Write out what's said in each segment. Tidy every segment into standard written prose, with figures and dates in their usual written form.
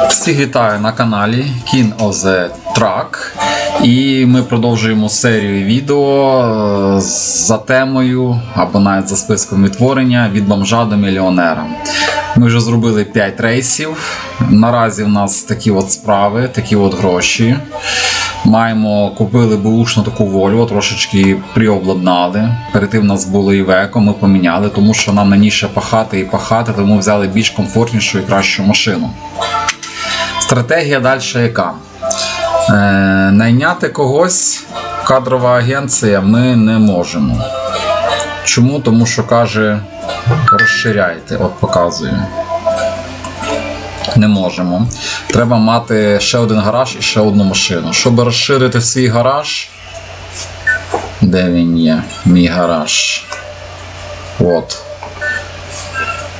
Всіх вітаю на каналі King of the Track. І ми продовжуємо серію відео за темою, або навіть за списком відтворення від бомжа до мільйонера. Ми вже зробили 5 рейсів. Наразі в нас такі от справи, такі от гроші. Купили бушну таку Volvo, трошечки приобладнали. Перед тим у нас було Iveco, ми поміняли, тому що нам на ній ще пахати, тому взяли більш комфортнішу і кращу машину. Стратегія далі яка? Найняти когось, кадрова агенція, ми не можемо. Чому? Тому що каже, розширяйте, от показую. Не можемо. Треба мати ще один гараж і ще одну машину. Щоб розширити свій гараж, де він є, мій гараж? От.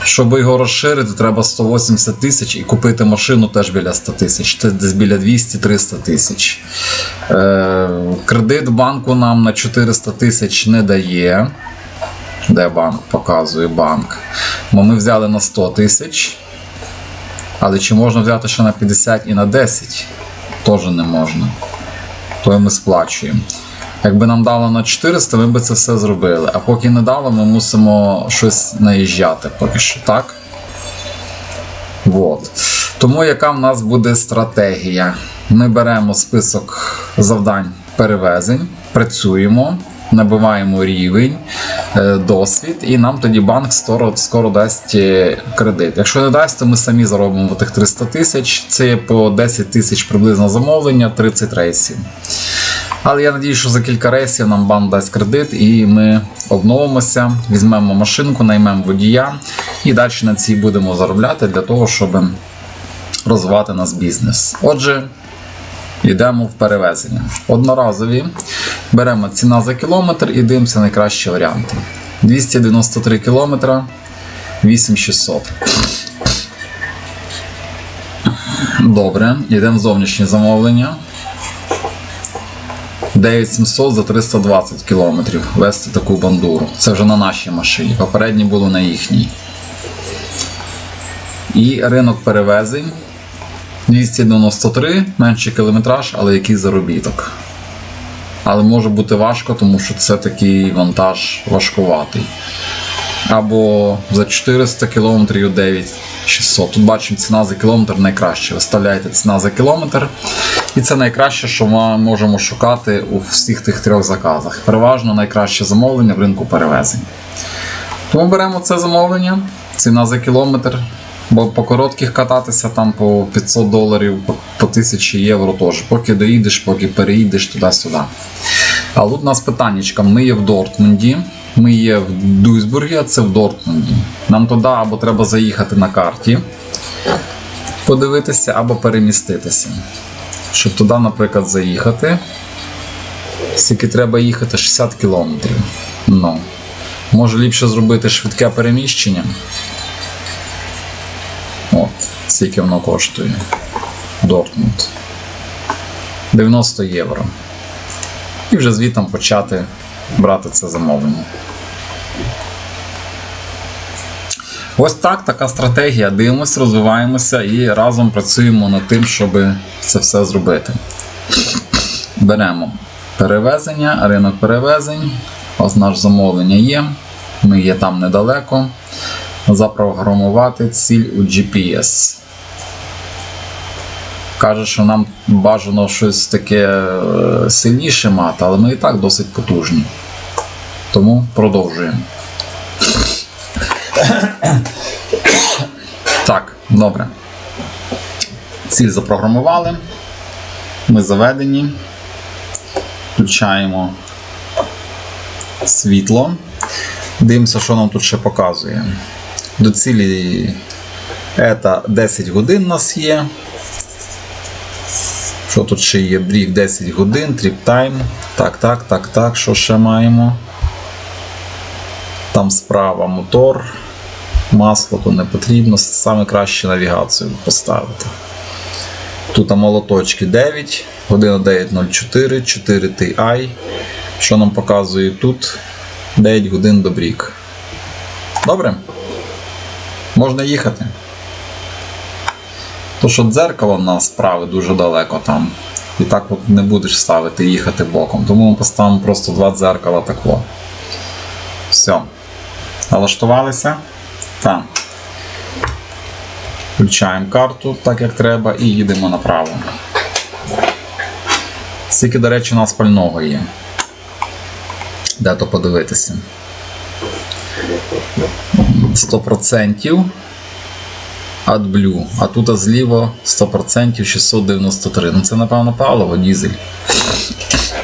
Щоб його розширити, треба 180 тисяч і купити машину теж біля 100 тисяч. Це десь біля 200-300 тисяч. Кредит банку нам на 400 тисяч не дає. Де банк? Показує банк. Бо ми взяли на 100 тисяч. Але чи можна взяти ще на 50 і на 10? Теж не можна. То ми сплачуємо. Якби нам дало на 400, ми б це все зробили. А поки не дало, ми мусимо щось наїжджати поки що, так? Вот. Тому яка в нас буде стратегія? Ми беремо список завдань перевезень, працюємо, набиваємо рівень, досвід, і нам тоді банк скоро дасть кредит. Якщо не дасть, то ми самі заробимо тих 300 тисяч. Це є по 10 тисяч приблизно замовлення, 30 рейсів. Але я надію, що за кілька рейсів нам банк дасть кредит і ми обновимося, візьмемо машинку, наймемо водія і далі на цій будемо заробляти для того, щоб розвивати наш бізнес. Отже, йдемо в перевезення. Одноразові. Беремо ціна за кілометр і дивимося найкращі варіанти. 293 кілометра, 8600. Добре, йдемо в зовнішнє замовлення. 9700 за 320 кілометрів. Вести таку бандуру. Це вже на нашій машині. Попередні було на їхній. І ринок перевезень. 293, менший кілометраж, але який заробіток. Але може бути важко, тому що це такий вантаж важкуватий. Або за 400 кілометрів 9600. Тут бачимо, ціна за кілометр найкраща. Виставляєте ціна за кілометр. І це найкраще, що ми можемо шукати у всіх тих трьох заказах. Переважно найкраще замовлення в ринку перевезень. Тому беремо це замовлення, ціна за кілометр. Бо по коротких кататися там по 500 доларів, по 1000 євро теж. Поки доїдеш, поки переїдеш туди-сюди. А тут у нас питаннячка. Ми є в Дортмунді, ми є в Дуйсбургі, а це в Дортмунді. Нам туди або треба заїхати на карті, подивитися, або переміститися. Щоб туди, наприклад, заїхати, скільки треба їхати? 60 кілометрів. Ну, може ліпше зробити швидке переміщення. От, скільки воно коштує. Дортмунд. 90 євро. І вже звідти почати брати це замовлення. Ось так, така стратегія. Дивимося, розвиваємося і разом працюємо над тим, щоб це все зробити. Беремо перевезення, ринок перевезень. Ось наше замовлення є. Ми є там недалеко. Запрограмувати ціль у GPS. Каже, що нам бажано щось таке сильніше мати, але ми і так досить потужні. Тому продовжуємо. Так, добре. Ціль запрограмували. Ми заведені. Включаємо світло. Дивимося, що нам тут ще показує. До цілі це 10 годин у нас є. Що тут ще є? Брік 10 годин, тріп тайм. Так, що ще маємо? Там справа мотор. Масло то не потрібно. Саме краще навігацію поставити. Тут молоточки 9, година 9.04, 4 Ti. Що нам показує тут? 9 годин до брік. Добре? Можна їхати. То що дзеркало на справи дуже далеко там. І так от не будеш ставити, їхати боком. Тому ми поставимо просто 2 дзеркала тако. Все. Налаштувалися? Так. Включаємо карту так, як треба, і їдемо направо. Скільки, до речі, у нас пального є. Де то подивитися. 100% AdBlue. А тут зліво 100% 693. Ну це, напевно, паливо, дізель.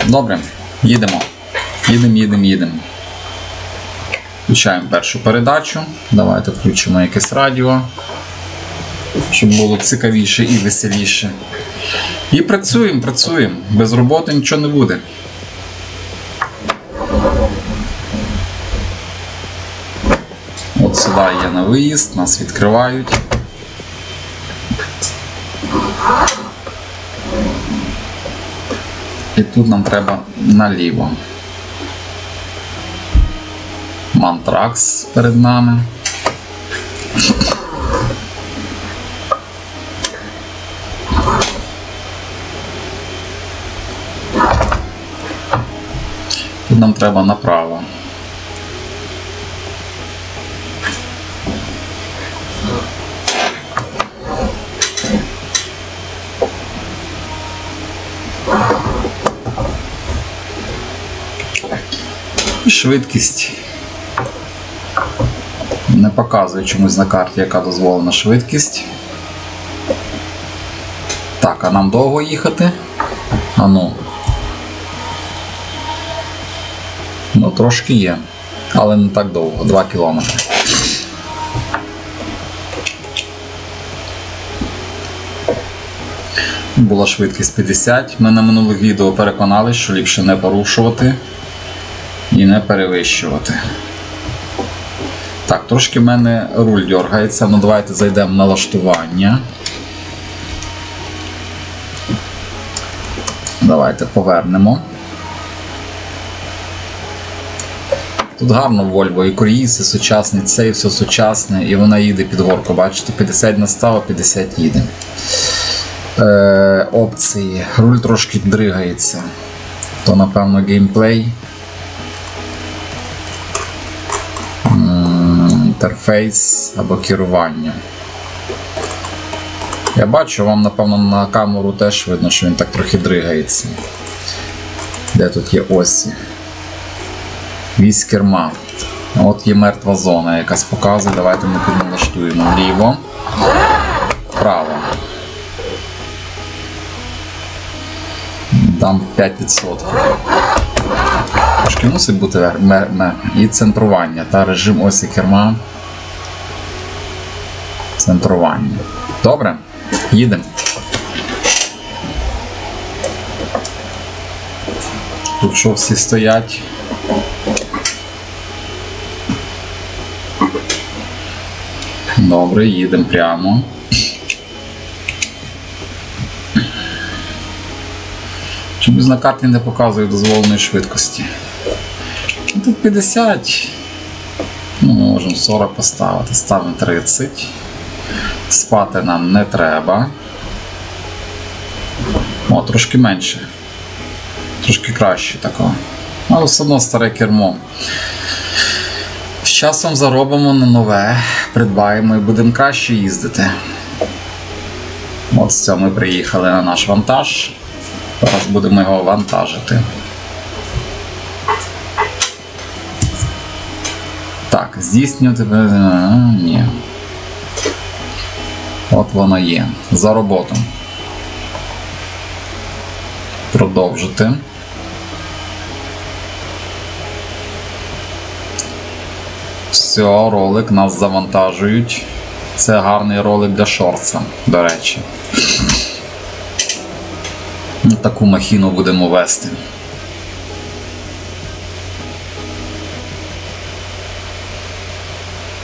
Добре, їдемо. Їдемо. Включаємо першу передачу. Давайте включимо якесь радіо, щоб було цікавіше і веселіше. І працюємо. Без роботи нічого не буде. От сюди є на виїзд, нас відкривають. І тут нам треба наліво. Мантракс перед нами. Тут нам треба направо. Швидкість. Не показує чомусь на карті, яка дозволена швидкість. Так, а нам довго їхати? Ну, трошки є. Але не так довго, 2 кілометри. Була швидкість 50. Ми на минулих відео переконалися, що ліпше не порушувати і не перевищувати. Так, трошки в мене руль дергається. Ну давайте зайдемо в налаштування. Давайте повернемо. Тут гарно Volvo, і круїз, і сучасний, це і все сучасне, і вона їде під горку, бачите, 50 настав, 50 їде. Опції. Руль трошки дригається. То, напевно, геймплей. Інтерфейс або керування. Я бачу, вам, напевно, на камеру теж видно, що він так трохи дригається. Де тут є осі? Вісь керма. От є мертва зона, якась показує. Давайте ми підналаштуємо вліво, вправо. Дам 5%. Трошки мусить бути і центрування, та режим осі керма. Центрування. Добре? Їдемо. Тут що всі стоять? Добре, їдемо прямо. Чомусь на карті не показує дозволеної швидкості. Тут 50. Ну, ми можемо 40 поставити. Ставимо 30. Спати нам не треба. О, трошки менше. Трошки краще такого. Але все одно старе кермо. З часом заробимо на нове, придбаємо і будемо краще їздити. От з цього ми приїхали на наш вантаж. Зараз будемо його вантажити. Так, здійснювати... Ні. От воно є. За роботу. Продовжити. Все, ролик нас завантажують. Це гарний ролик для шортса, до речі. Таку махіну будемо вести.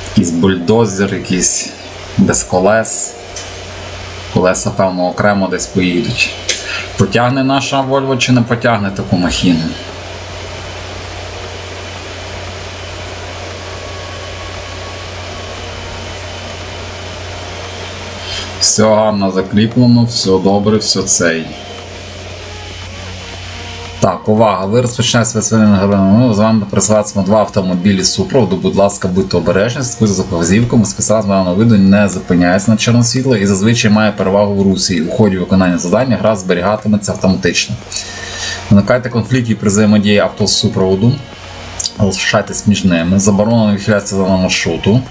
Якийсь бульдозер, якийсь без колес. Колеса, певно, окремо десь поїдуть. Потягне наша Volvo чи не потягне таку махіну? Все гарно закріплено, все добре, все цей. Так, увага, ви розпочинаєте своє свинення габариту. З вами присватимо 2 автомобілі супроводу. Будь ласка, будьте обережні, слідкуйте за вказівками. Спеціаліст даного виду не зупиняється на чорне світло і зазвичай має перевагу в русі. У ході виконання завдання гра зберігатиметься автоматично. Уникайте конфліктів при взаємодії авто з супроводу. Залишайтесь між ними. Заборонено відхилятися за маршруту.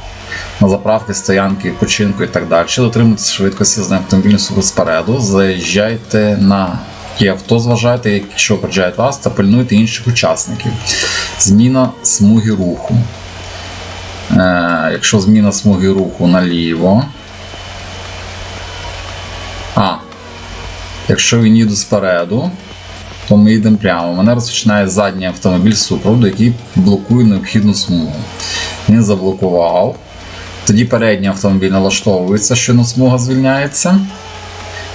На заправки, стоянки, відпочинку і так далі. Дотримуйтесь швидкості з автомобільним супроводу спереду. Заїжджайте на ті авто, зважайте, якщо опереджають вас, та пильнуйте інших учасників. Зміна смуги руху. Якщо зміна смуги руху наліво. Якщо він їде спереду, то ми йдемо прямо. Мене розпочинає задній автомобіль супроводу, який блокує необхідну смугу. Він заблокував. Тоді передній автомобіль налаштовується, що смуга звільняється.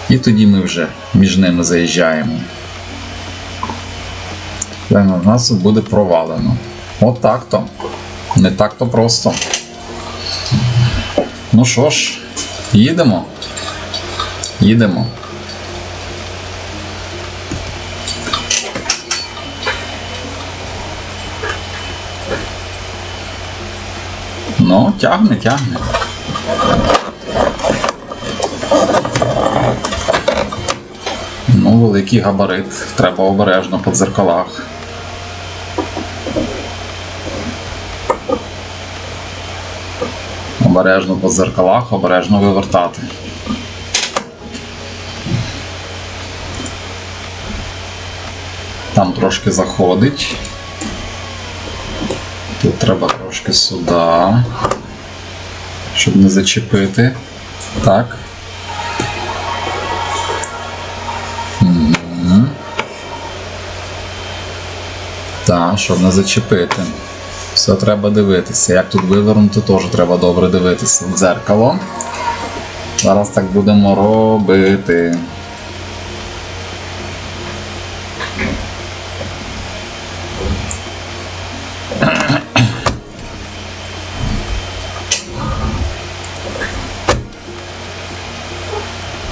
І тоді ми вже між ними заїжджаємо. У нас буде провалено. От так-то. Не так-то просто. Ну що ж, їдемо. Їдемо. Ну, тягне. Ну, великий габарит, треба обережно по дзеркалах. Обережно по дзеркалах, обережно вивертати. Там трошки заходить. Тут треба трошки сюди, щоб не зачепити. Так. Так, щоб не зачепити. Все треба дивитися. Як тут вивернути, теж треба добре дивитися в дзеркало. Зараз так будемо робити.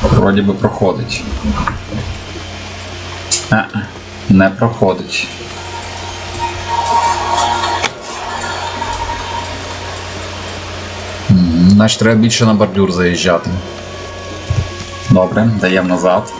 Вроді би проходить. Не проходить. Значить, треба більше на бордюр заїжджати. Добре, даємо назад.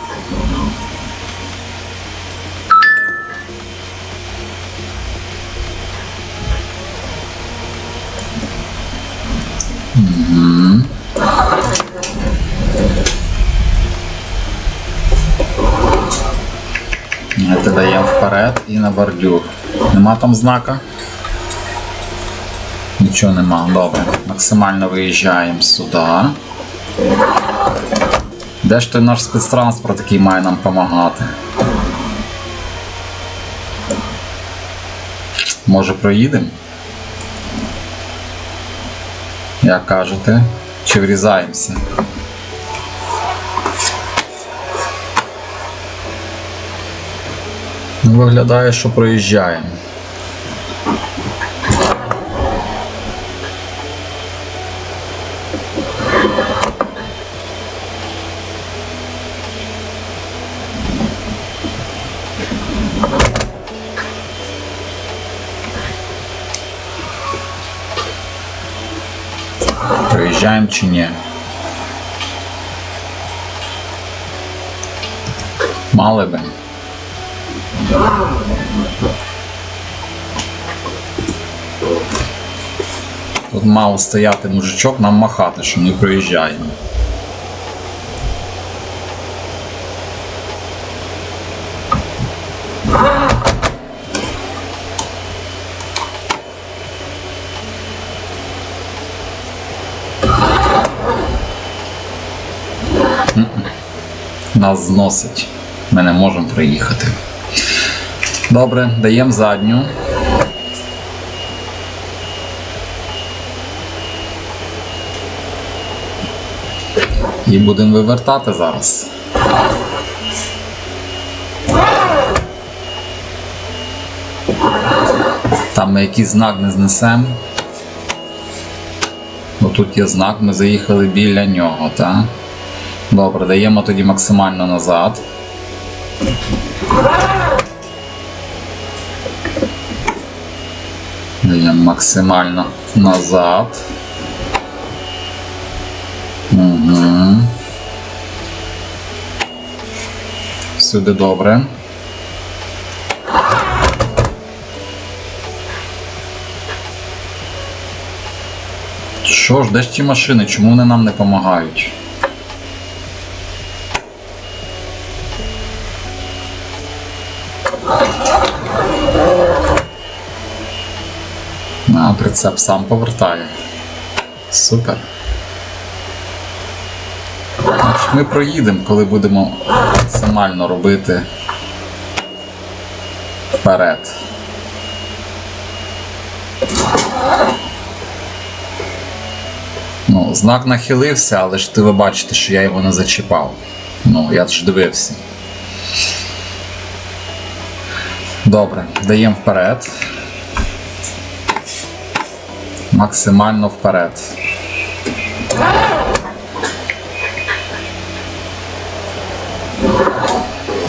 Це даємо вперед і на бордюр. Нема там знака? Нічого нема, добре. Максимально виїжджаємо сюди. Де ж той наш спецтранспорт, який має нам допомагати? Може проїдемо? Як кажете? Чи врізаємося? Виглядає, що проїжджаємо. Проїжджаємо чи ні? Мали би. Тут мало стояти мужичок, нам махати, що ми проїжджаємо. Нас зносить. Ми не можемо проїхати. Добре, даємо задню. І будемо вивертати зараз. Там ми якийсь знак не знесемо. Бо тут є знак, ми заїхали біля нього, так? Добре, даємо тоді максимально назад. Даємо максимально назад. Угу. Всюди добре. Що ж, де ж ті машини? Чому вони нам не допомагають? А, прицеп сам повертає. Супер. Значить, ми проїдемо, коли будемо максимально робити вперед. Ну, знак нахилився, але ж ви бачите, що я його не зачіпав. Ну, я ж дивився. Добре, даємо вперед. Максимально вперед.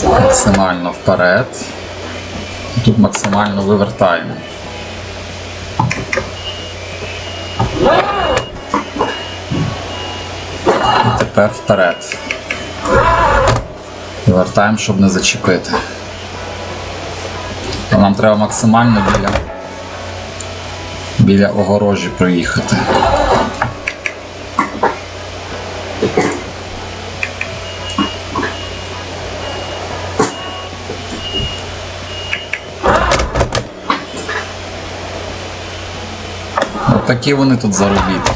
Максимально вперед. Тут максимально вивертаємо. І тепер вперед. Вивертаємо, щоб не зачепити. А нам треба максимально біля огорожі проїхати. От такі вони тут заробітки.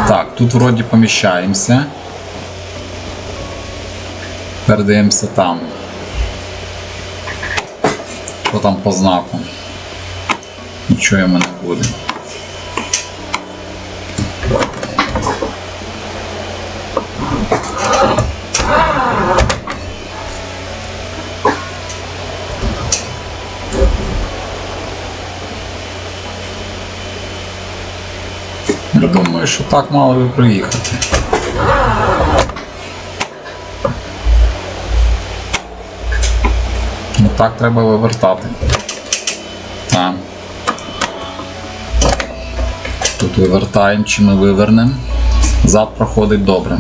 Так, тут вроді поміщаємося. Передаємося там. Що там по знаку? Нічого йому не буде. Я думаю, що так мало би приїхати. Ну так треба вивертати. Так. Тут вивертаємо, чи ми вивернемо. Зад проходить добре.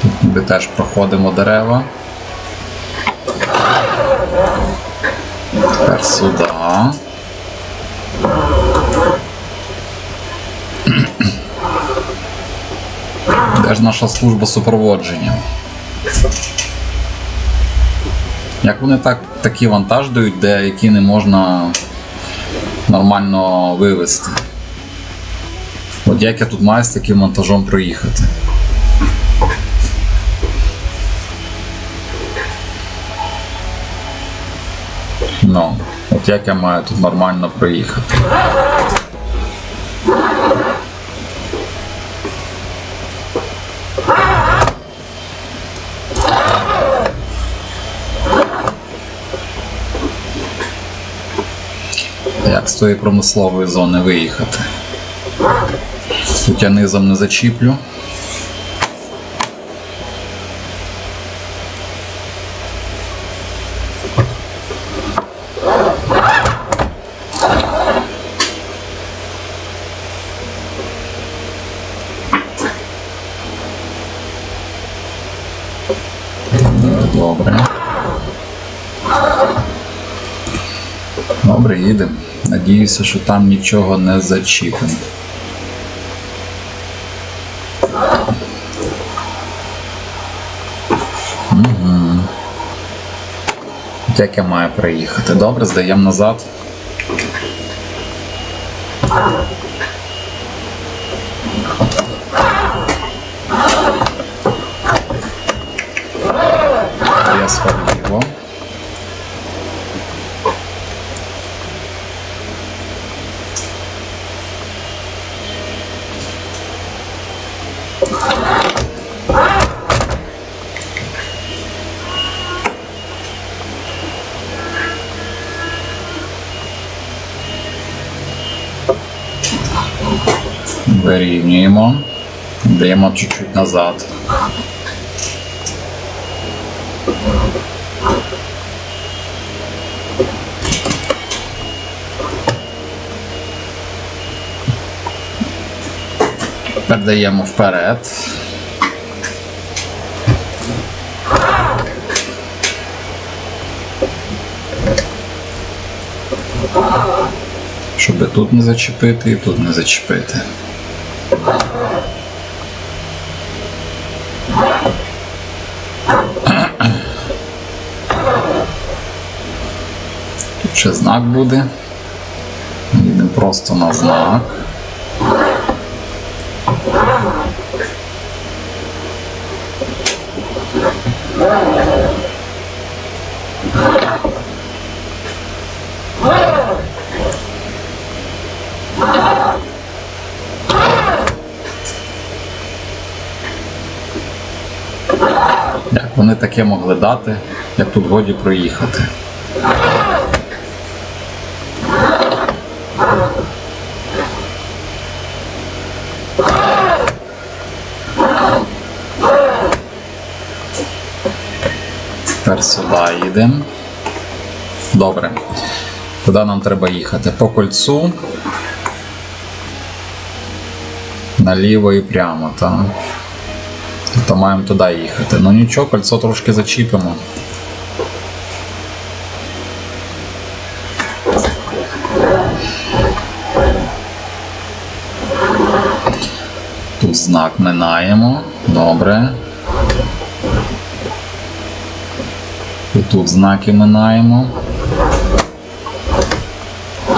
Тут ми теж проходимо дерева. Тепер сюди. Де ж наша служба супроводження? Як вони такий вантаж дають, який не можна нормально вивезти? От як я тут маю з таким вантажом проїхати? Ну, от як я маю тут нормально проїхати? Як з тої промислової зони виїхати? Тут я низом не зачіплю. Добре. Добре, їдемо. Надіюся, що там нічого не зачіпимо. Угу. Як я маю приїхати? Добре, здаємо назад. Різко вліво. Вирівнюємо. Даємо чуть-чуть назад. Передаємо вперед. Щоб і тут не зачепити, і тут не зачепити. Тут ще знак буде. Йдемо просто на знак. Як вони таке могли дати, як тут годі проїхати? Тепер сюди їдемо. Добре. Куди нам треба їхати? По кольцу. Наліво і прямо, так? Тобто маємо туди їхати. Ну нічого, кольцо трошки зачіпимо. Тут знак минаємо. Добре. І тут знаки минаємо.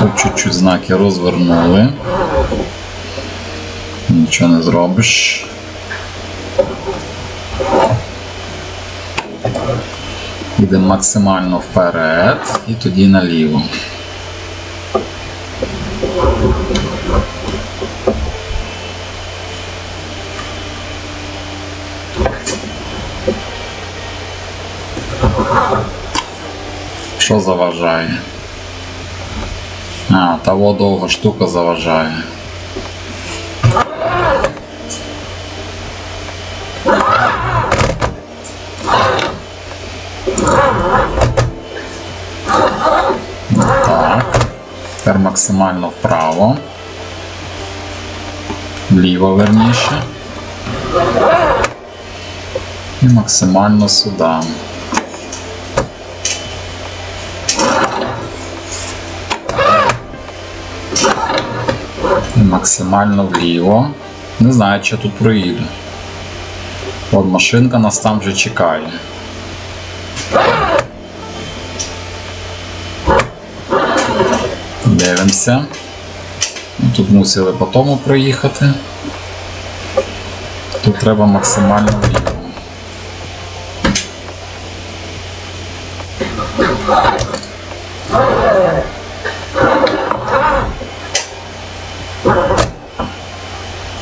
Тут чуть-чуть знаки розвернули. Нічого не зробиш. Йдемо максимально вперед і тоді наліво. Що заважає? А, та довга штука заважає. Так. Тепер максимально вправо. Вліво верніше. І максимально сюди. І максимально вліво. Не знаю, чи я тут проїду. От машинка нас там вже чекає. Дивимося. Тут мусили по тому проїхати. Тут треба максимально вліво.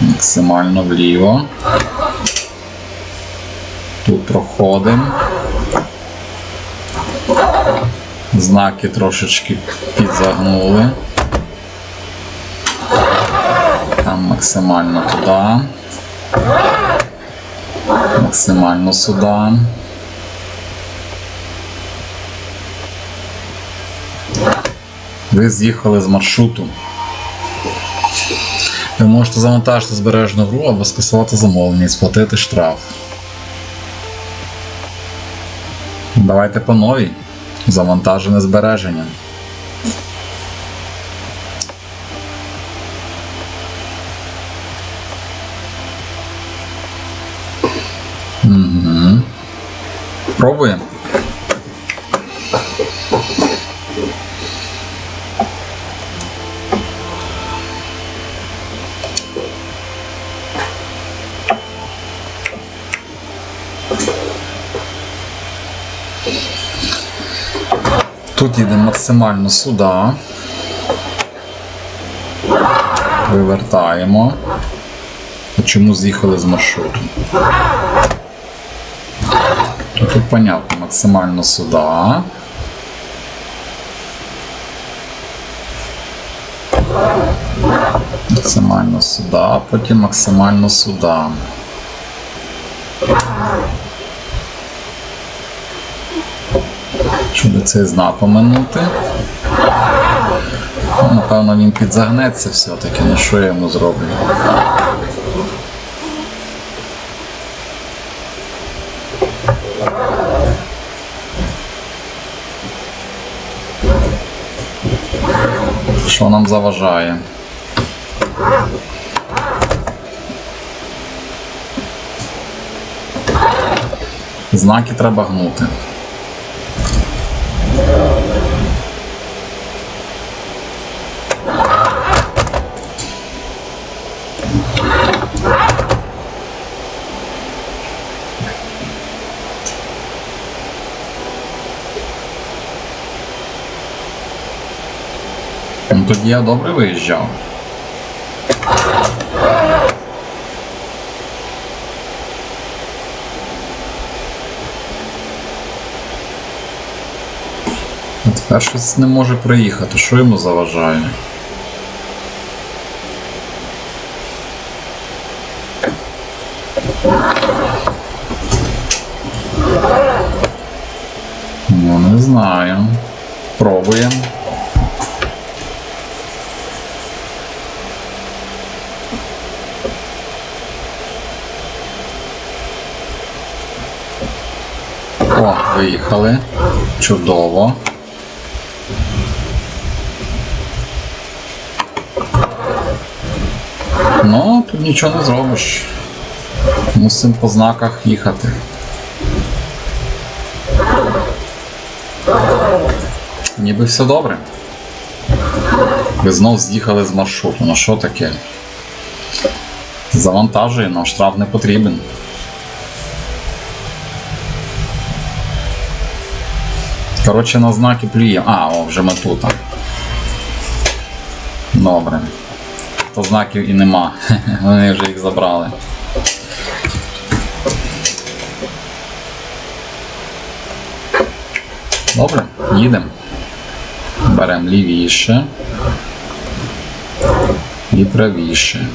Максимально вліво. Тут проходимо. Знаки трошечки підзагнули. Там максимально туди. Максимально сюди. Ви з'їхали з маршруту. Ви можете завантажити збережену гру або скасувати замовлення і сплатити штраф. Давайте по новій. Завантажене збереження. Угу. Пробуємо. Тут їдемо максимально сюди. Вивертаємо. Чому з'їхали з маршруту? Тут понятно, максимально сюди. Максимально сюди, а потім максимально сюди. Щоб цей знак оминути. Напевно, він підзагнеться все-таки, ну що я йому зроблю? Що нам заважає? Знаки треба гнути. Ну, тоді я добре виїжджав. А тепер щось не може приїхати. Що йому заважає? Ну, не знаю. Пробуємо. О, виїхали. Чудово. Ну, тут нічого не зробиш. Мусимо по знаках їхати. Ніби все добре. Ви знов з'їхали з маршруту. Ну що таке? Завантажуємо, штраф не потрібен. Коротше, на знаки плюємо. А, о, вже ми тут. Добре. То знаків і нема. Вони вже їх забрали. Добре, їдемо. Беремо лівіше і правіше.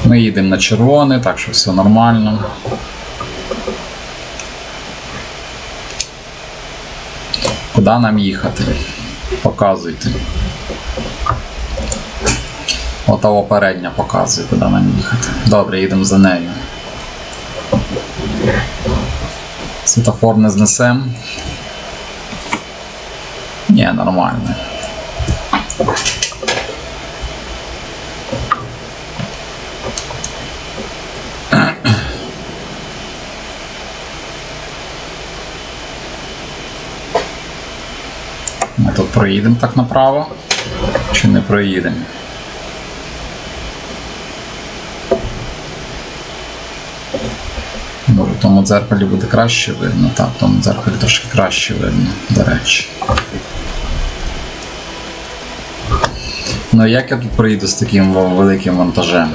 Ми їдемо на червоне, так що все нормально. Куди нам їхати? Показуйте. Отава передня показує, куди нам їхати. Добре, їдемо за нею. Світофор не знесемо. Ні, нормально. Ми тут проїдемо так направо, чи не проїдемо? Може, в тому дзеркалі буде краще видно, так, в тому дзеркалі трошки краще видно, до речі. Ну як я тут проїду з таким великим вантажем?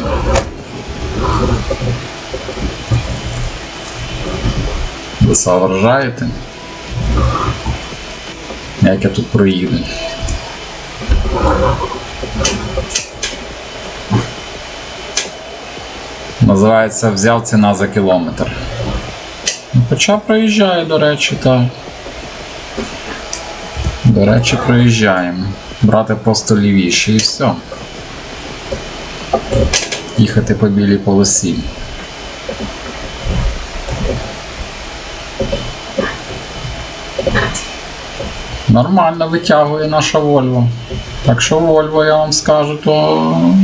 Ви соображаєте? Як я тут проїду? Називається «Взяв ціна за кілометр». Хоча проїжджає, до речі, так. До речі, проїжджаємо. Брати просто лівіше і все. Їхати по білій полосі. Нормально витягує наша Volvo. Так що Volvo, я вам скажу, то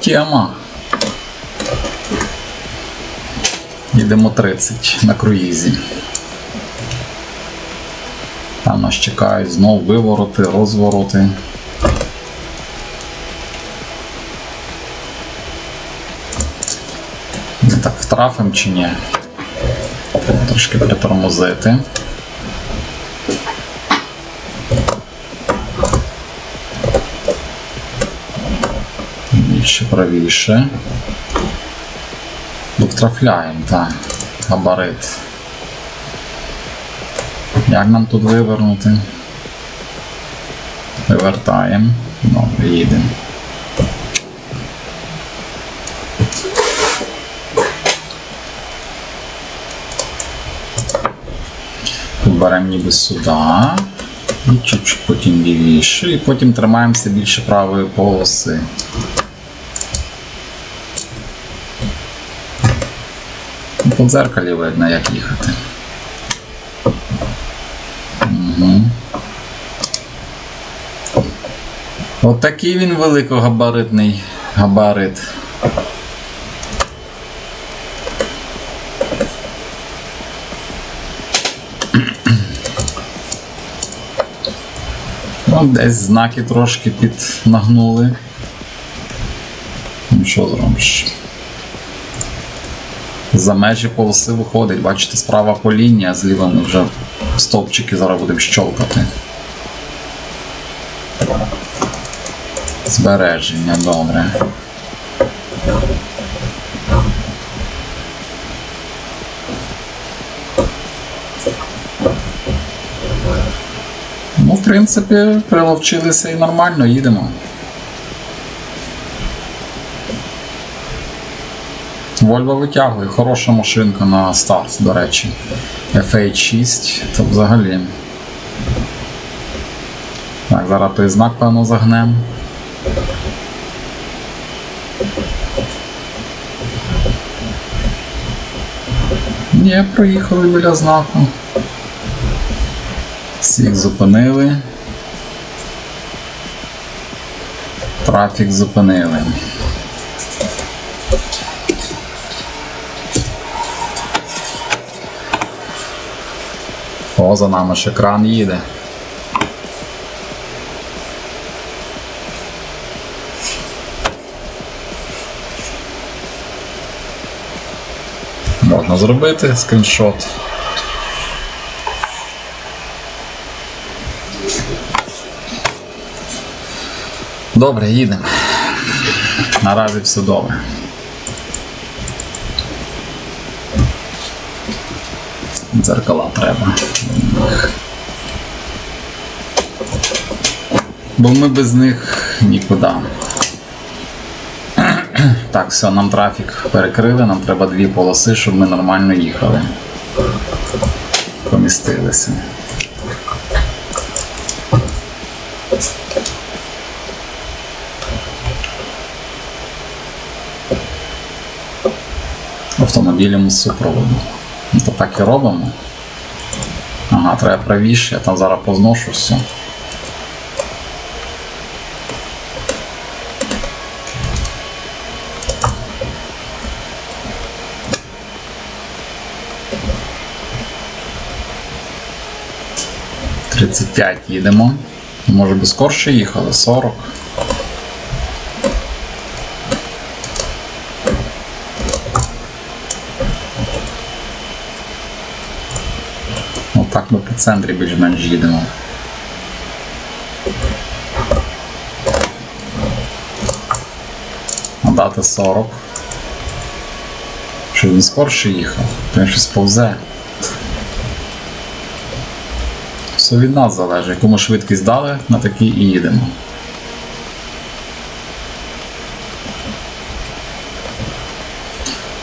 тема. Їдемо 30 на круїзі. Там нас чекають знов вивороти, розвороти. Ми так втрафимо чи ні? Треба трошки притормозити. Більше правіше. Штрафляємо, так. Габарит. Як нам тут вивернути? Вивертаємо. Добре, їдемо. Беремо ніби сюди. І чуть-чуть потім лівіше. І потім тримаємося більше правої полоси. По дзеркалі видно, як їхати. Угу. От такий він великогабаритний габарит. Ну, десь знаки трошки піднагнули. Ну, що зробиш? За межі полоси виходить, бачите, справа по лінії, а зліва ми вже стовпчики зараз будемо щолкати. Збереження, добре. Ну, в принципі, приловчилися і нормально, їдемо. Volvo витягує, хороша машинка на старт, до речі. FH6, то взагалі. Так, зараз той знак, певно, загнемо. Ні, проїхали біля знаку. Всіх зупинили. Трафік зупинили. О, за нами ж екран їде. Можна зробити скріншот. Добре, їдемо. Наразі все добре. Дзеркала треба. Бо ми без них нікуди. Так, все, нам трафік перекрили, нам треба дві полоси, щоб ми нормально їхали. Помістилися. Автомобілем з супроводу. То так і робимо. Ага, треба правіше, я там зараз позношу все. – 35 їдемо. Може би скорше їхали, 40. Так ми по центрі більш-менш їдемо. Дати 40. Щоб він скорше їхав, він щось повзе. Все від нас залежить, яку ми швидкість дали, на такій і їдемо.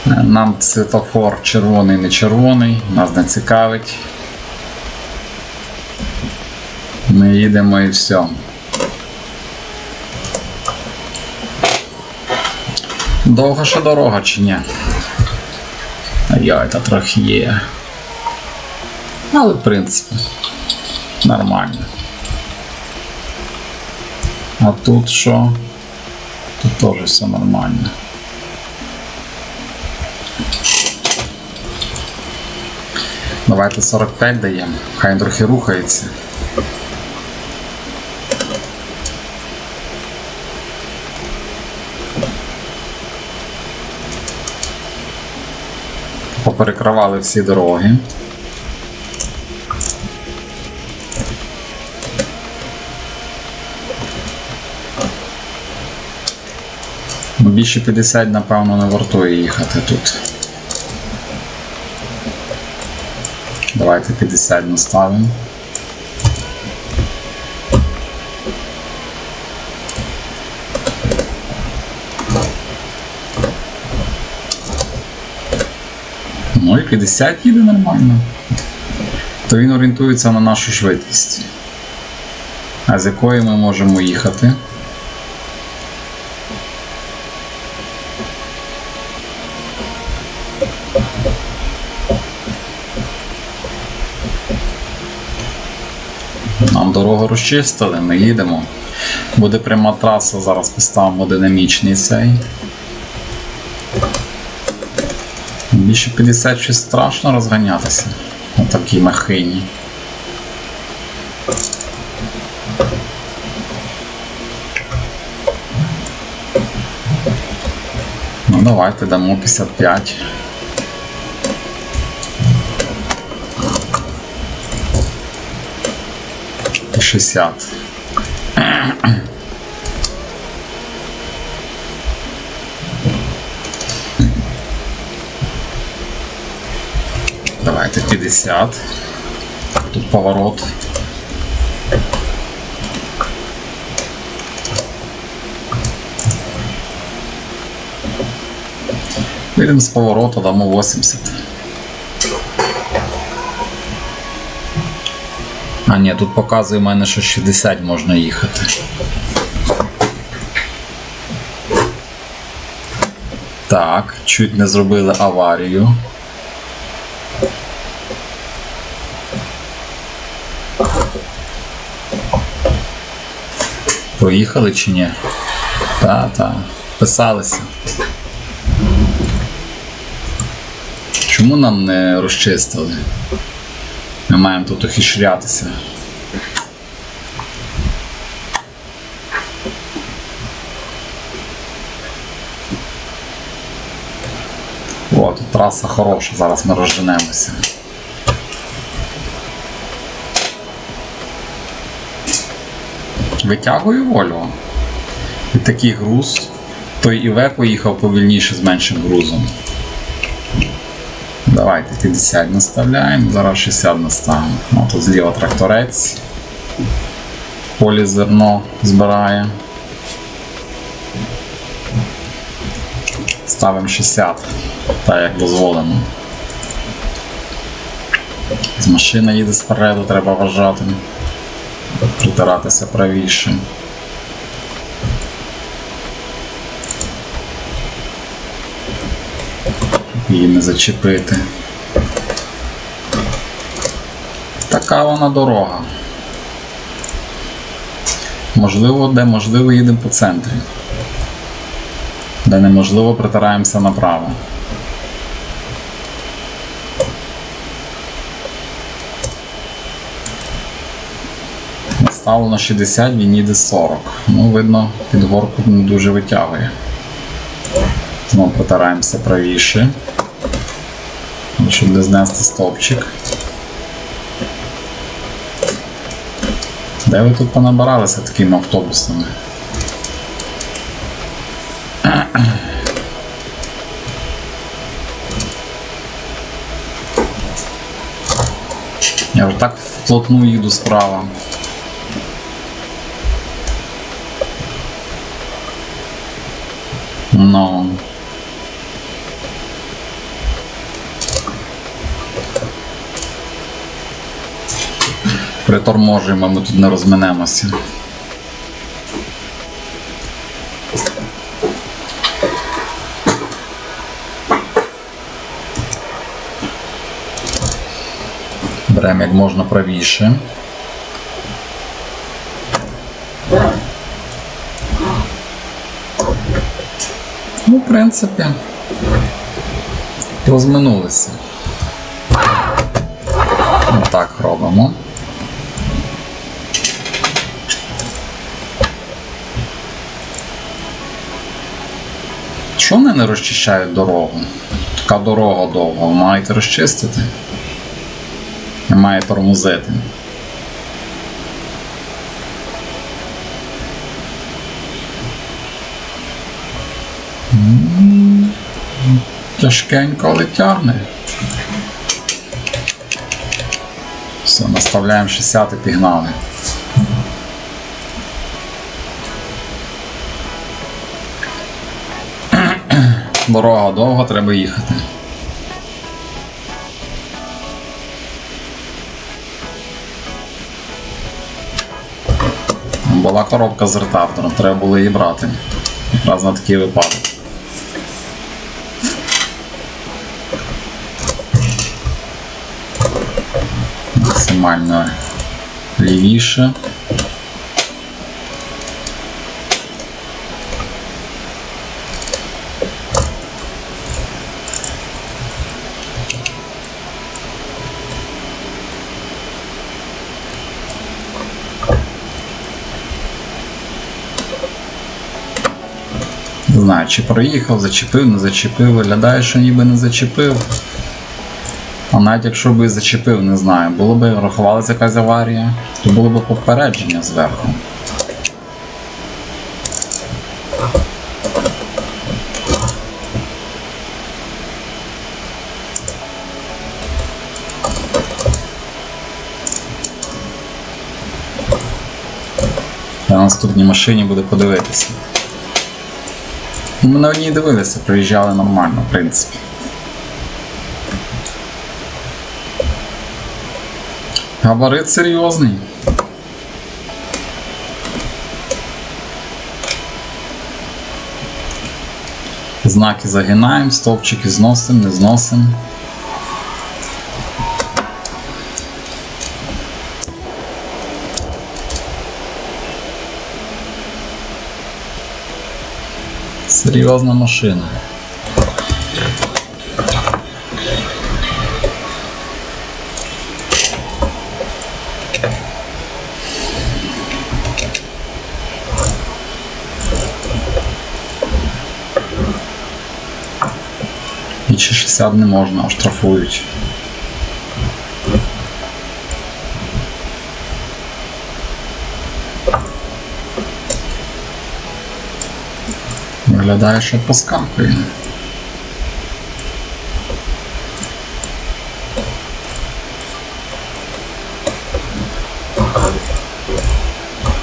Нам світлофор червоний, не червоний, нас не цікавить. Ми їдемо і все. Довга ще дорога чи ні? Ай-яй, та трохи є. Але в принципі нормально. А тут що? Тут теж все нормально. Давайте 45 даємо, хай трохи рухається. Поперекривали всі дороги. Більше 50, напевно, не вартує їхати тут. Давайте 50 наставимо. Ну і 50 їде нормально. То він орієнтується на нашу швидкість. А з якої ми можемо їхати? Нам дорогу розчистили, ми їдемо. Буде пряма траса, зараз поставимо динамічний цей. Більше 50 щось страшно розганятися на такій махині. Ну давайте дамо 55. І 60. Давайте 50. Тут поворот. Вийдемо з повороту, дамо 80. А ні, тут показує в мене, що 60 можна їхати. Так, чуть не зробили аварію. Проїхали чи ні? Та, писалися. Чому нам не розчистили? Ми маємо тут ухищрятися. О, тут траса хороша, зараз ми розженемося. Витягую Volvo. І такий груз. Той ІВ поїхав повільніше з меншим грузом. Давайте 50 наставляємо, зараз 60 наставимо. О, тут зліва тракторець. В полі зерно збирає. Ставимо 60, так як дозволено. З машина їде спереду, треба вважати. Притиратися правіше. Її не зачепити. Така вона дорога. Можливо, де можливо їдемо по центрі. Де неможливо, притираємося направо. Наставлено 60, він їде 40. Ну, видно, під горку не дуже витягує. Знову притираємося правіше, щоб не знести стовпчик. Де ви тут понабиралися такими автобусами? Я вже так вплотну їду справа. Ну. Приторможуємо, ми тут не розминемося. Беремо як можна правіше. Ну, в принципі, розминулися. Отак робимо. Що вони не розчищають дорогу? Така дорога довга, ви маєте розчистити. Не має тормозити. Тяжкенько, але тягне. Все, наставляємо 60 і пігнали. Дорога довга, треба їхати. Була коробка з ретардатором, треба було її брати. Якраз на такий випадок. Максимально лівіше. Не знаю, чи проїхав, зачепив, не зачепив, виглядає, що ніби не зачепив. А навіть якщо б і зачепив, не знаю, було б, рахувалася якась аварія, то було б попередження зверху. На наступній машині буде подивитися. Ми на одній дивилися, проїжджали нормально, в принципі. Габарит серйозний. Знаки загинаємо, стовпчики зносимо, не зносимо. Серйозна машина. І чи 60 не можна, оштрафують. Виглядає, що поскакує.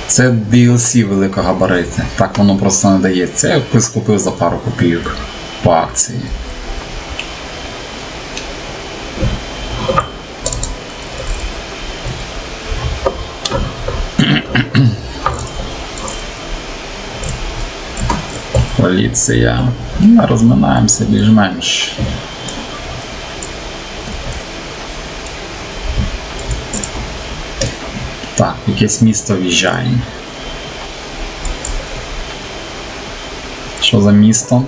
Це DLC великогабарити. Так воно просто не дається. Я колись купив за пару копійок по акції. Поліція. Розминаємося більш-менш. Так, якесь місто в'їжджає. Що за місто?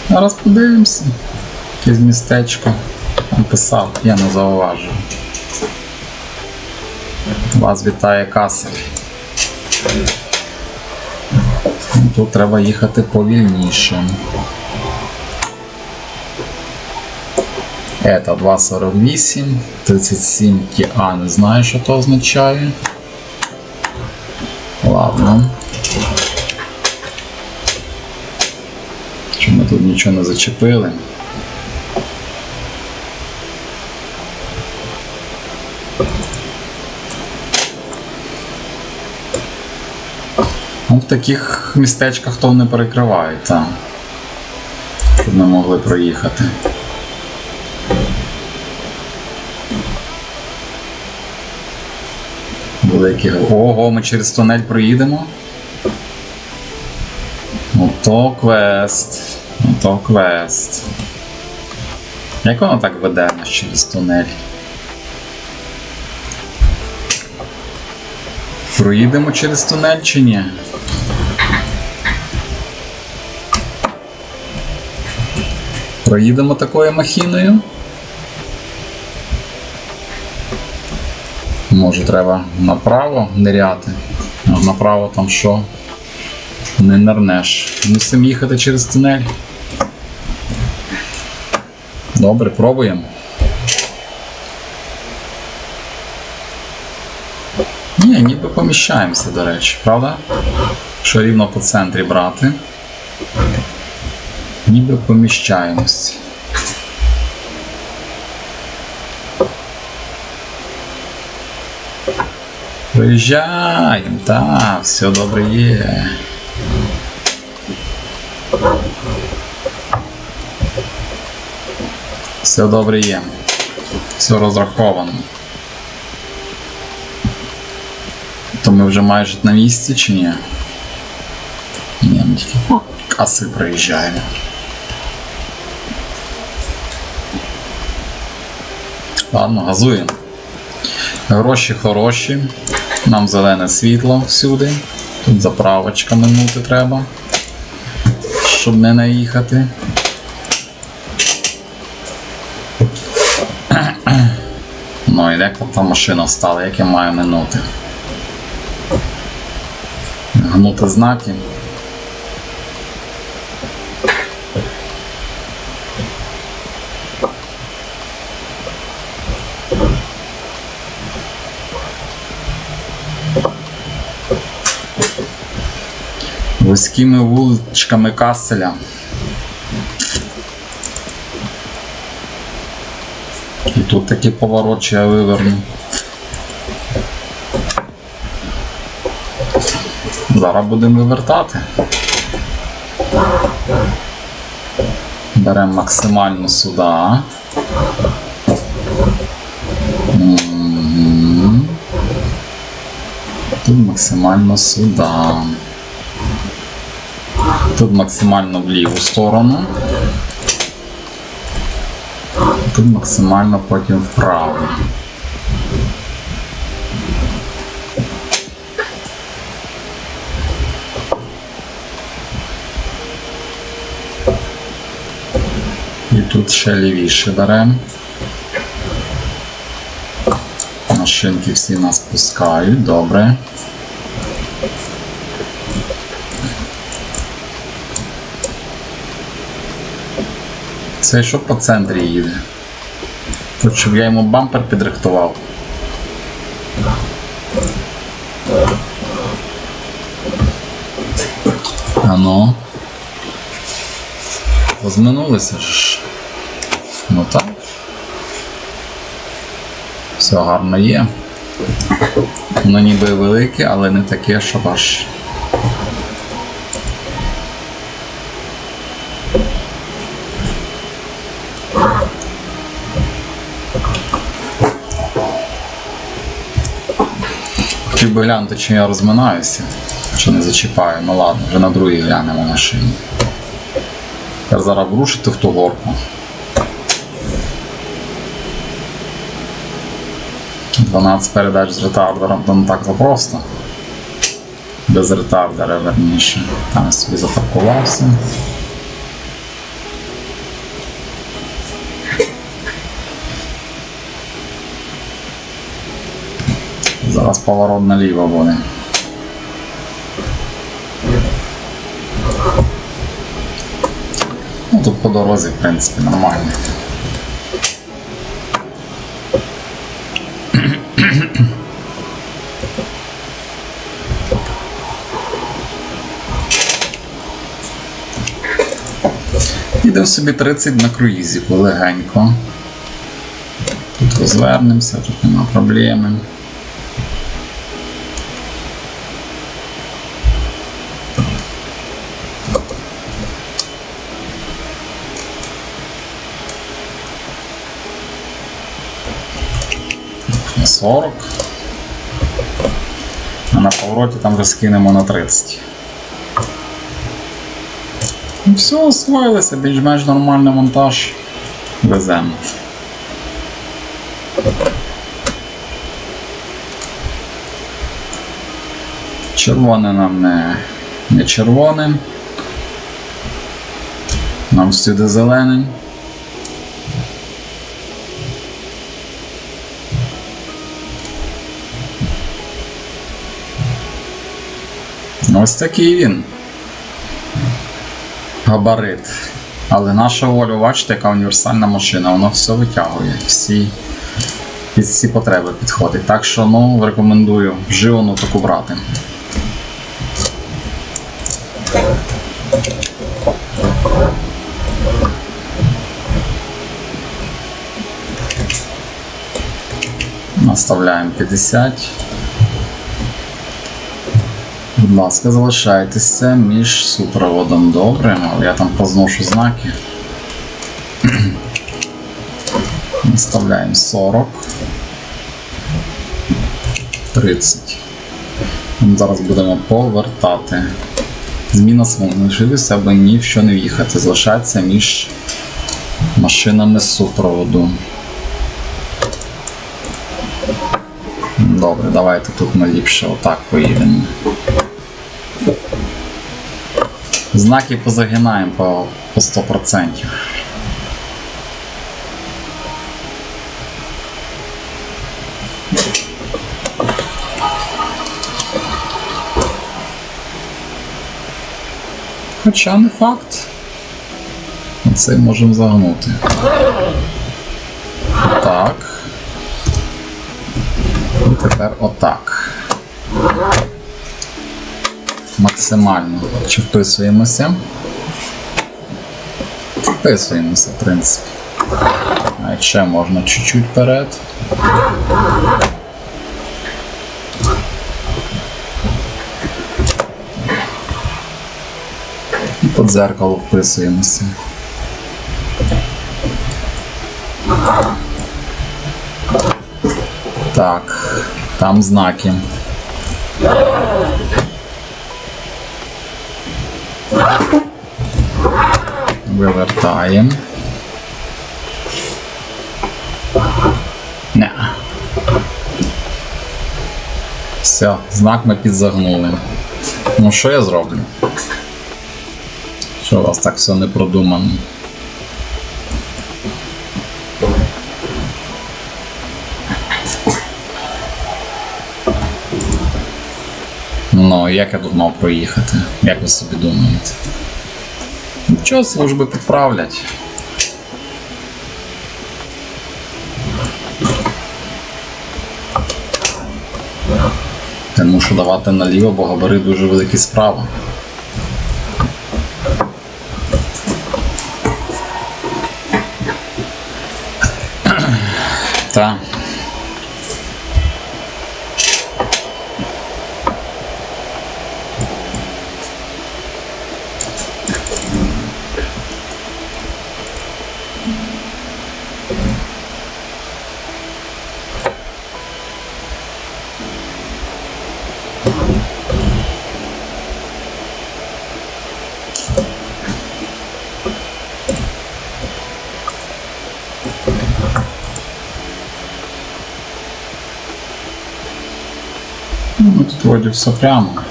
Зараз подивимося. Якесь містечко. Там писав, я не зауважую. Вас вітає Касель. Тут треба їхати повільніше. Это 2.48, 37 ТА, не знаю, що то означає. Ладно. Що ми тут нічого не зачепили. Ну, в таких містечках то не перекривають, так. Щоб не могли проїхати. Великий. Ого, ми через тунель проїдемо. Ото квест. Ото квест. Як воно так веде нас через тунель? Проїдемо через тунель чи ні? Проїдемо такою махіною? Може треба направо ниряти, а направо там що? Не нирнеш. Мусимо їхати через тунель. Добре, пробуємо. Ні, ніби поміщаємося, до речі, правда? Що рівно по центрі брати. Ніби поміщаємось. Приїжджаємо, так, все добре є. Все добре є. Все розраховано. То ми вже майже на місці чи ні? Ні, ми тільки каси приїжджаємо. Ладно, газуємо. Гроші хороші. Нам зелене світло всюди. Тут заправочка минути треба, щоб не наїхати. Ну і як та машина стала, як я маю минути? Гнути знаки. Вузькими вуличками Касселя. І тут такий поворот, що я виверну. Зараз будемо вивертати. Беремо максимально сюди. Тут максимально сюди. Тут максимально в ліву сторону. Тут максимально потім вправо. І тут ще лівіше беремо. Машинки всі нас пускають, добре. Це що по центрі їде? Тут, щоб я йому бампер підрихтував. Ано. Розминулися ж. Ну так. Все гарно є. Воно ніби велике, але не таке, щоб аж. Хотів би глянути, чи я розминаюся, чи не зачіпаю. Ну ладно, вже на другій глянемо машині. Тепер зараз врушити в ту горку. 12 передач з ретардером, то не так просто. Без ретардера, верніше. Там я собі запаркувався. Зараз поворот наліво буде. Ну, тут по дорозі, в принципі, нормально. Йдемо собі 30 на круїзіку, легенько. Тут розвернемося, тут нема проблеми. На 40. А на повороті там вже скинемо на 30. І все, освоїлися, більш-менш нормальний монтаж. Веземо. Червоне нам не червоне. Нам всюди зелений. Ось такий він. Габарит. Але наша Volvo, бачите, яка універсальна машина, вона все витягує, під всі потреби підходить. Так що, ну, рекомендую вживану таку брати. Наставляємо 50. Будь ласка, залишайтеся між супроводом. Добре, але я там позношу знаки. Наставляємо 40. 30. Зараз будемо повертати. Зміна смуги швидкості, аби ні в що не в'їхати. Залишається між машинами супроводу. Добре, давайте тут ми ліпше отак поїдемо. Знаки позагинаємо по 100%. Хоча не факт. Оцей можемо загнути. Так. І тепер отак. Максимально. Чи вписуємося? Вписуємося, в принципі. А ще можна чуть-чуть вперед. І по дзеркалу вписуємося. Так, там знаки. Вивертаємо. Не. Все, знак ми підзагнули. Ну що я зроблю? Що у вас так все не продумано? Ну, як я тут мав проїхати? Як ви собі думаєте? Нічого, служби підправлять. Я мушу давати наліво, бо габарит дуже великий справа. Так. Ну, тут вроде все прямо.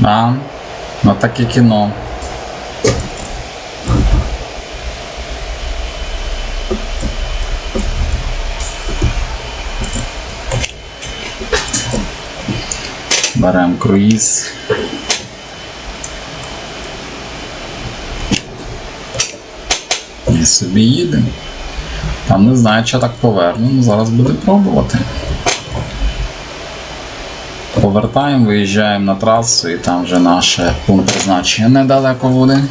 А, ну таке кіно. Беремо круїз. І собі їдемо. Там не знаю, чи так поверну, але зараз буду пробувати. Повертаємо, виїжджаємо на трасу і там вже наш пункт призначення недалеко буде.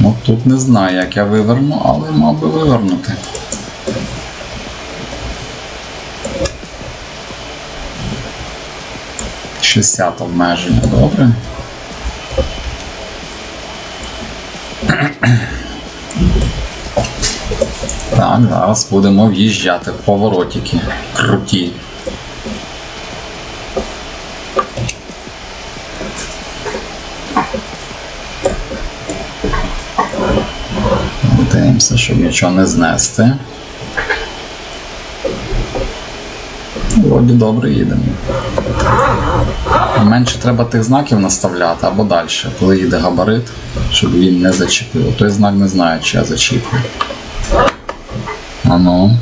Ну, тут не знаю, як я виверну, але мав би вивернути. — 60 обмеження, добре. Так, зараз будемо в'їжджати в поворотики круті. Дивимося, щоб нічого не знести. Вроді добре їдемо. Менше треба тих знаків наставляти або далі, коли їде габарит, щоб він не зачепив. Той знак не знає, чи я зачіплю. Ану.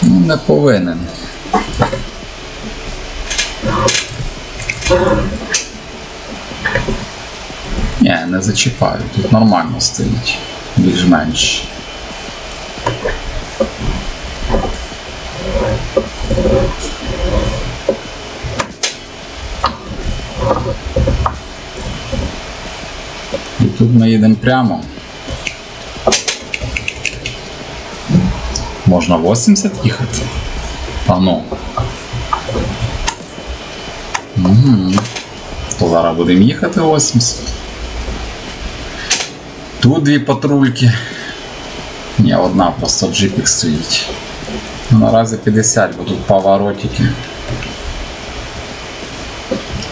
Ну, не повинен. Ні, не зачіпаю, тут нормально стоїть, більш-менш. І тут ми їдемо прямо. Можна 80 їхати. А ну. Угу. То зараз будемо їхати 80. Тут дві патрульки. Ні, одна просто джипік стоїть. Наразі 50, бо тут поворотики.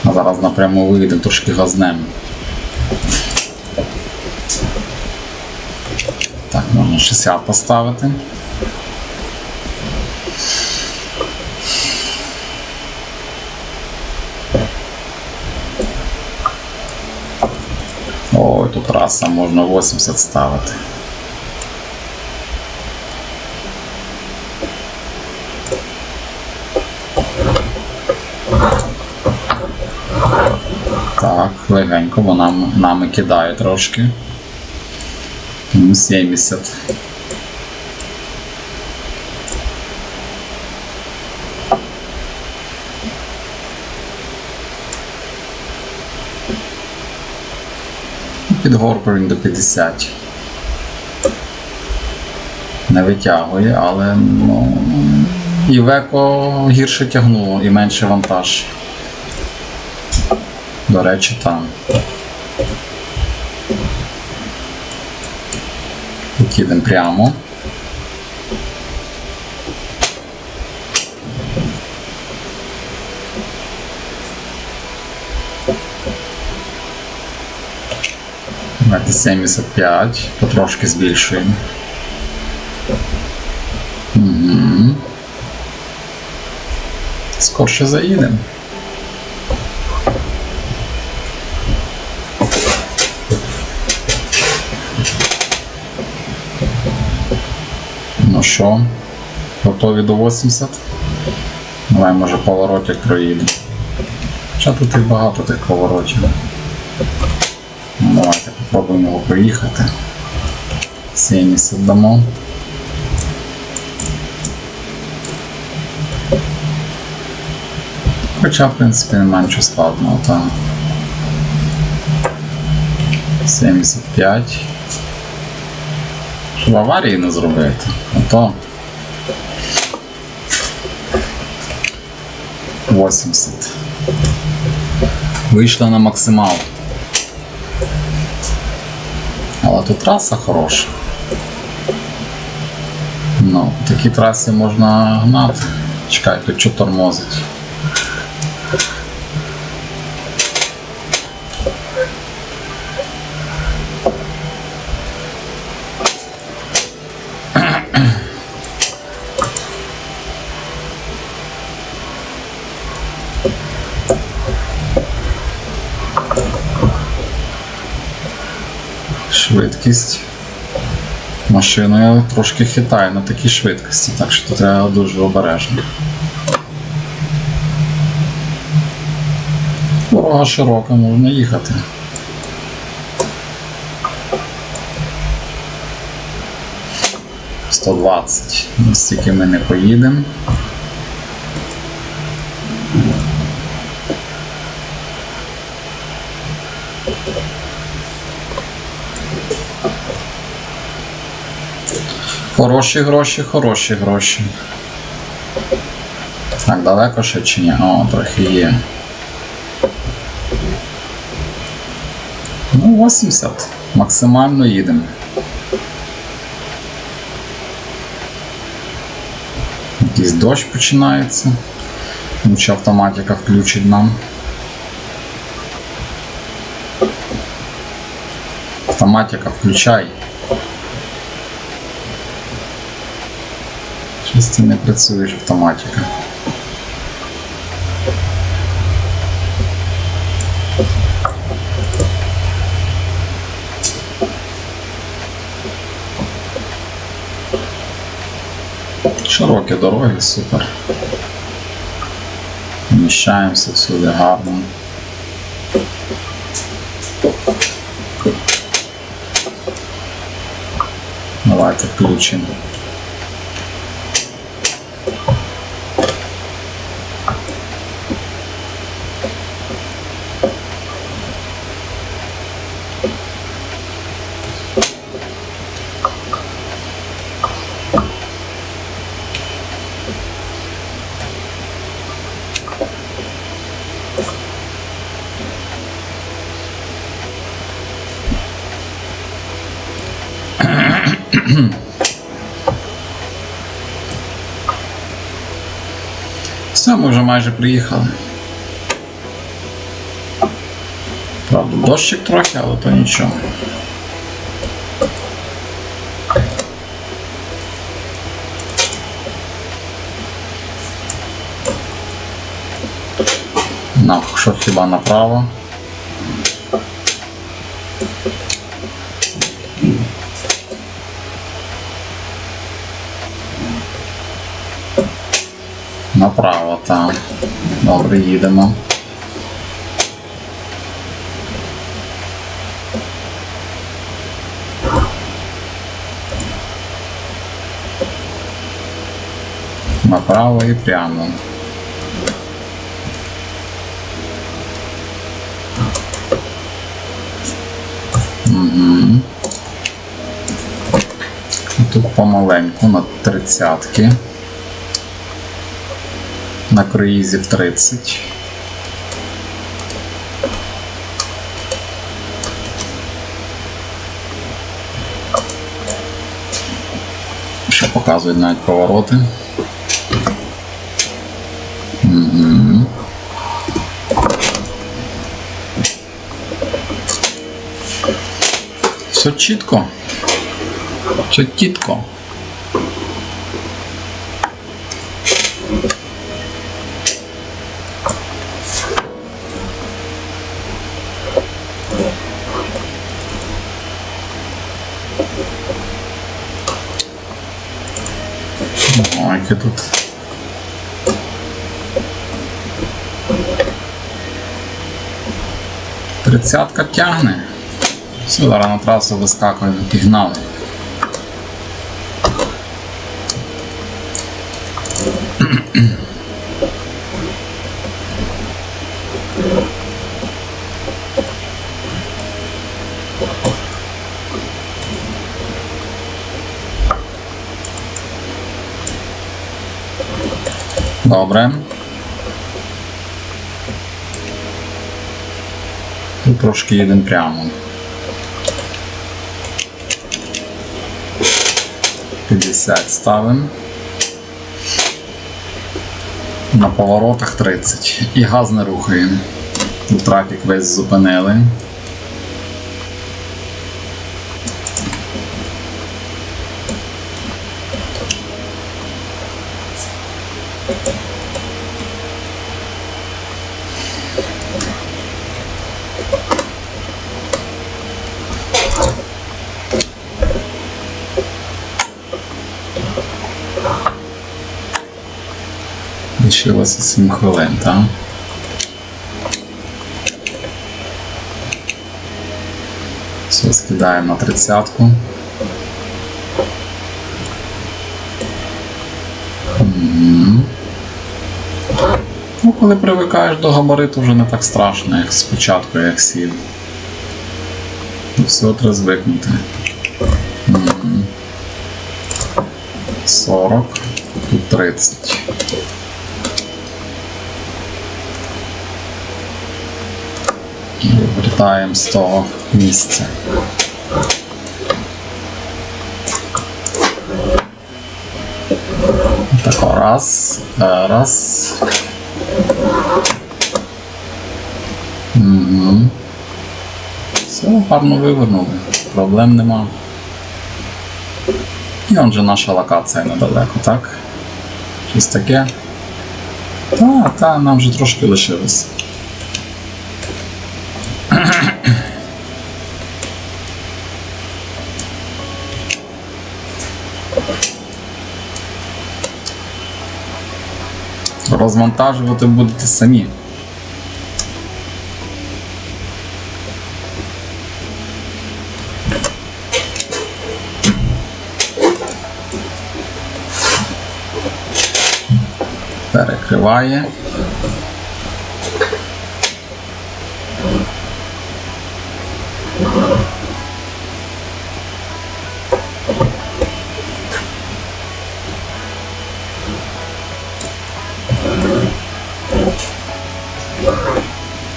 А зараз напряму вийдемо, трошки газнемо. Так, можна 60 поставити. Ой, тут траса, можна 80 ставити. Так, легенько, бо нами кидає трошки. 70. Під горку він до 50. Не витягує, але ну, і веко гірше тягнуло, і менше вантаж. До речі, там. Тут їдемо прямо. Давайте 75, потрошки збільшуємо. Угу. Скорше заїдемо. Ну що, готові до 80? Давай, може, поворотик проїдемо. Хоча тут і багато тих поворотів. Давайте попробуємо його проїхати. 70 дамо. Хоча, в принципі, немає нічого складного, так. 75. Щоб аварії не зробити. Ото 80. Вийшли на максимал. Але тут траса хороша. Ну, в такій трасі можна гнати. Чекай, тут що тормозить. Швидкість. Машиною трошки хитає на такій швидкості, так що тут треба дуже обережно. Дорога широка, можна їхати. — 120. Стільки ми не поїдемо. Хороші гроші, хороші гроші. Так, далеко ще чи ні? О, трохи є. Ну, 80. Максимально їдемо. Якийсь дощ починається. Чи автоматика включить нам. Автоматика включай. Щось ти не працюєш, автоматика. Широкі дороги, супер. Вміщаємося всюди гарно. Давайте включимо. Все, ми вже майже приїхали. Правда, дощик трохи, але то нічого. Що хіба направо? Направо, так. Добре, їдемо. Направо і прямо. Угу. Тут помаленьку на 30-ки. На круїзі в 30. Ще показують навіть повороти. Угу. Все чітко. Все чітко. Ой, яке тут. Тридцятка тягне. Все, зараз на трасу вискакуємо, пігнали. Добре. Тут трошки їдемо прямо. 50 ставимо. На поворотах 30. І газ не рухаємо. Тут трафік весь зупинили. Лишилося 7 хвилин, так? Все, скидаємо на 30-ку. Ну, коли привикаєш до габариту, вже не так страшно, як спочатку, як сів. Все треба звикнути. 40, тут 30. І вертаємо з того місця. Тако, раз, раз. Угу. Все, гарно вивернули, проблем нема. І он же наша локація недалеко, так? Щось таке. Та, нам вже трошки лишилось. Розвантажувати будете самі. Перекриває.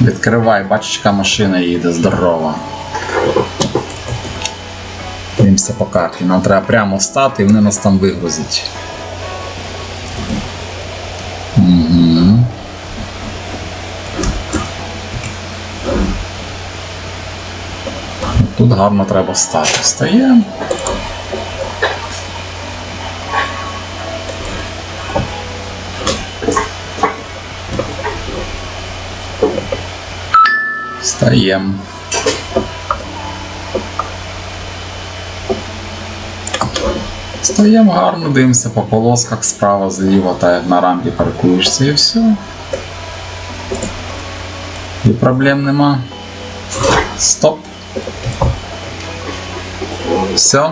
Відкривай, бачиш, яка машина їде здорова. Дивимося по карті. Нам треба прямо встати і вони нас там вигрузять. Угу. Тут гарно треба встати. Встаємо. Встаємо. Встаємо гарно, дивимося по полосках справа, зліва, та як на рампі паркуєшся і все. І проблем нема. Стоп. Все.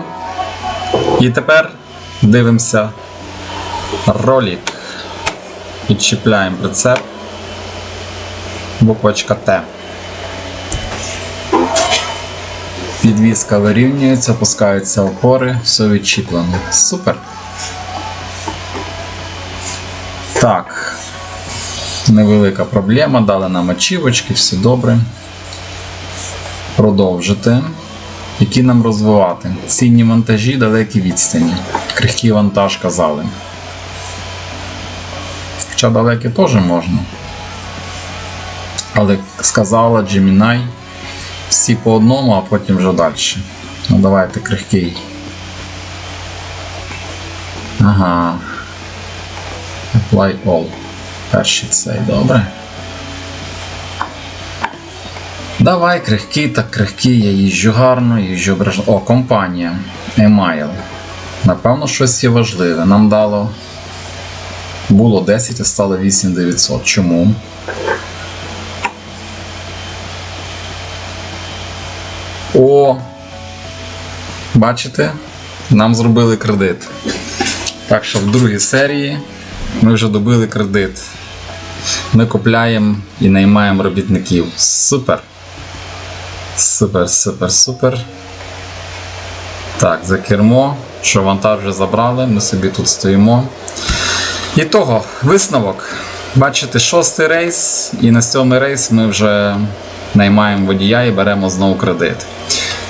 І тепер дивимося ролик. Підчіпляємо прицеп. Буквочка Т. Підвізка вирівнюється, опускаються опори, все відчіплено. Супер. Так. Невелика проблема, дали нам ачівочки, все добре. Продовжити. Які нам розвивати? Цінні вантажі, далекі відстані. Крихкий вантаж казали. Хоча далекі теж можна. Але сказала Gemini, всі по одному, а потім вже далі. Ну давайте крихкий. Ага. Apply all. Перший цей, добре. Давай крихкий, так крихкий, я їжджу гарно, їжджу обережно. О, компанія. Email. Напевно, щось є важливе. Нам дало... Було 10, а стало 8900. Чому? О! Бачите? Нам зробили кредит. Так що в другій серії ми вже добили кредит. Ми купляємо і наймаємо робітників. Супер! Супер, супер, супер. Так, за кермо, що вантаж вже забрали, ми собі тут стоїмо. І того, висновок. Бачите, 6-й рейс, і на 7-й рейс ми вже наймаємо водія і беремо знову кредит.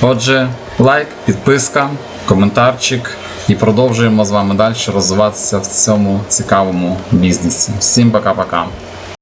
Отже, лайк, підписка, коментарчик і продовжуємо з вами далі розвиватися в цьому цікавому бізнесі. Всім пока-пока!